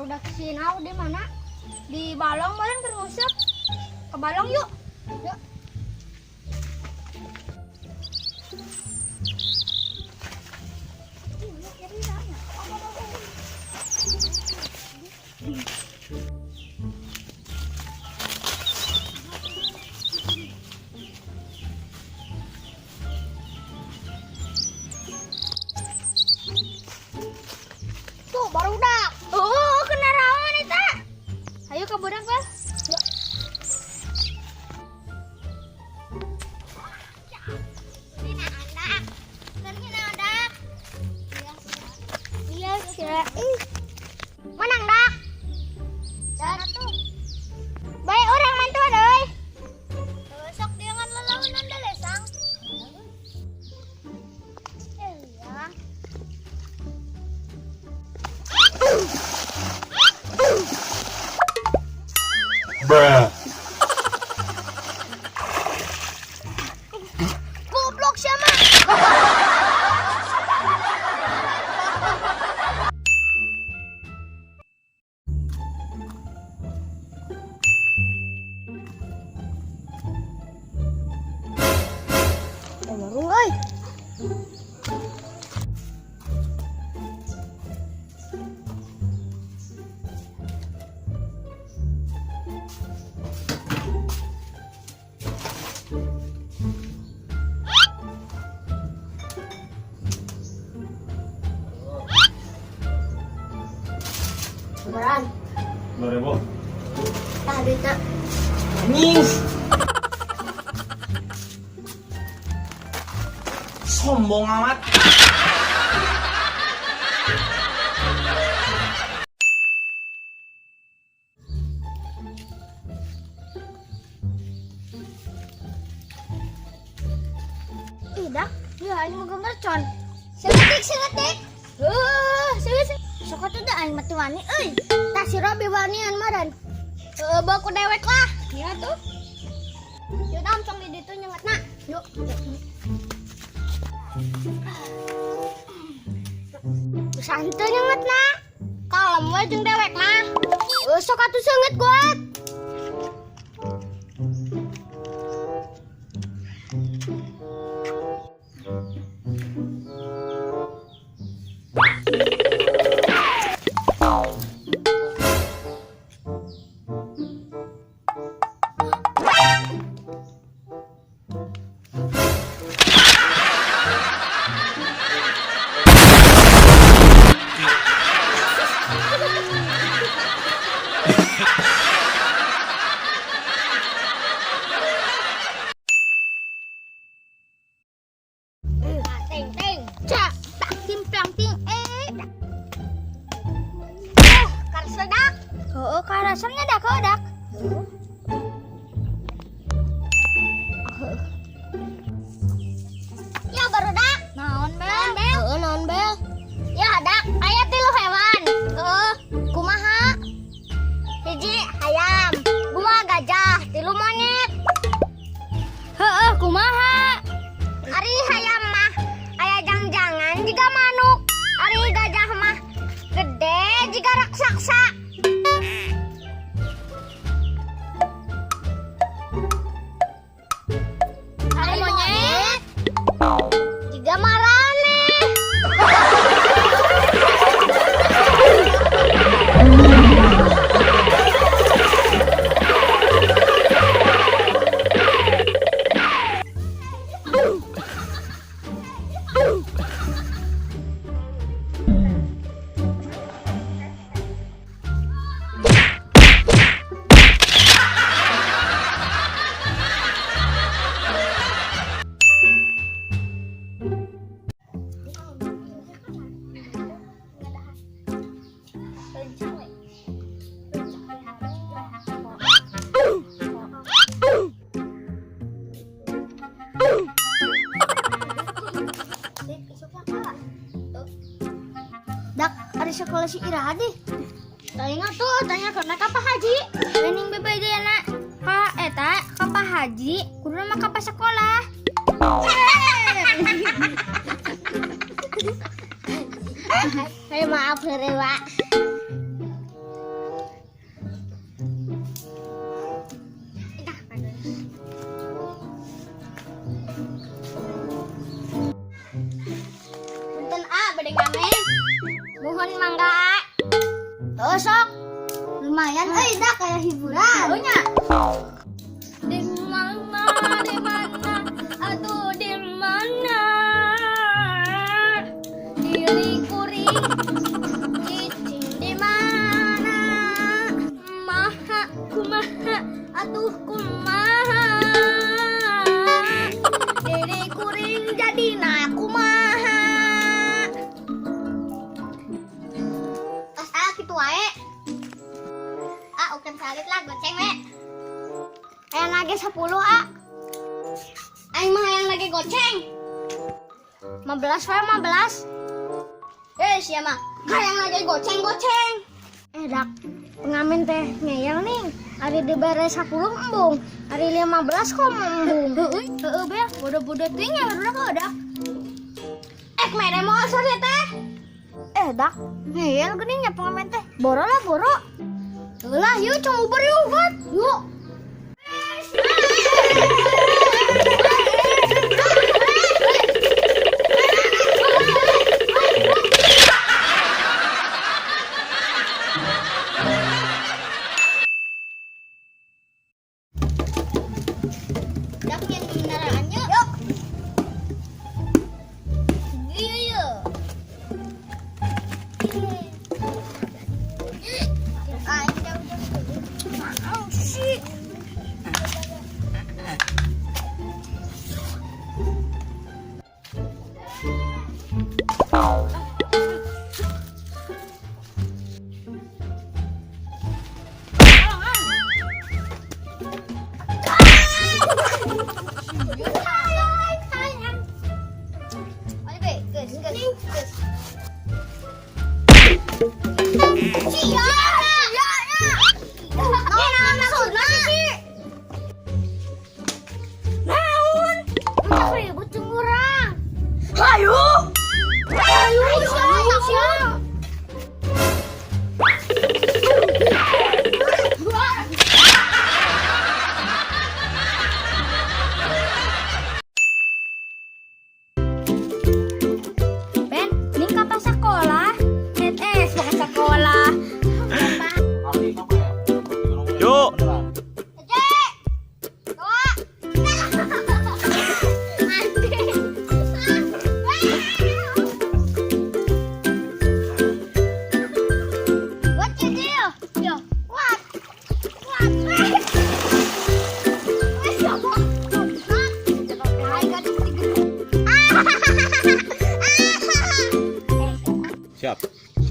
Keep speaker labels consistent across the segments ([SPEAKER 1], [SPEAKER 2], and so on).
[SPEAKER 1] baru udah kesinau di mana? Di Balong badan kan ngusap. Ke Balong yuk. Yuk. Tuh baru udah. Oh, kena rawan eta. Ayo ke budang, Pak. Yuk. Iya, ya. Menang dak. Dan tuh. Baik orang mantu adoi. Sok dia ngan lalawanan da lesang. Iya.
[SPEAKER 2] Bruh.
[SPEAKER 1] Goblok siapa? Baru euy. Beran,
[SPEAKER 2] 2.000.
[SPEAKER 1] tadi tak
[SPEAKER 2] Anjing. Sombong amat.
[SPEAKER 1] tidak, ya ini mau mercon. Segetik. Segetik. Sok atuh da aing mati wani euy. Tah si Robi wanian maran. Baku dewek lah. Ya tuh. Yuk dam cong di ditu nyengetna. Yuk. Santai nyengetna. Kalem we jeung dewek mah. Sok atuh seungeut guat. Ting. Cak, tak timplang ting karsedak. Heeh, karasannya dak dak. Ya baru dak. Naon bel? Heeh, naon bel? Ya dak, aya 3 hewan. Kumaha? Hiji hayam, 2 gajah, 3 monyet. Heeh, kumaha? Ari hayam mah aya jang-jangan jiga manuk. Ari gajah mah gede jiga raksasa. Ari monyet jiga marane. Dak, ada sekolah si Iradi. Tanya tuh, tanya karena kapah haji. Lening bebe gayana. Ka eta kapah haji, kudu mah kapah sekolah. Hei maaf Pak. hiburan. Nya. Di mana, aduh di mana? Diriku ring, cicing di mana? Maha, kumaha, aduh kumaha. Diriku ring jadi naku maha. Tos gitu wae. Ukem salit lah goceng we. Yang lagi 10 Aing mah yang lagi goceng 15 we 15. Siapa mah yang lagi goceng. Dak pengamen teh ngeyel nih. Hari dibere 10 embung, hari 15 kok embung. Heeh be, bodoh-bodoh teh ngeureuk dak. Mere mau asal teh. Dak ngeyel geuning nya pengamen teh. Boro lah boro. Lah yuk coba yuk kan. Yuk. Dakin kendaraan yuk. Iya.
[SPEAKER 2] Yuk.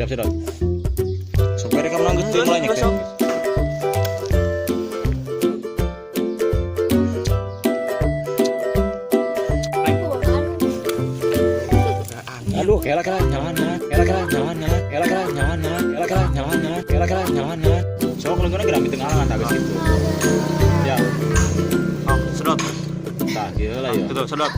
[SPEAKER 3] Siap sedot. Supaya kamu nanggut tuh mulai nyekek. Aduh, kela nyaman. So kalau guna geram di tengah kan habis gitu. Ya.
[SPEAKER 2] Sedot.
[SPEAKER 3] Tah, ieu lah ya.
[SPEAKER 2] Sedot.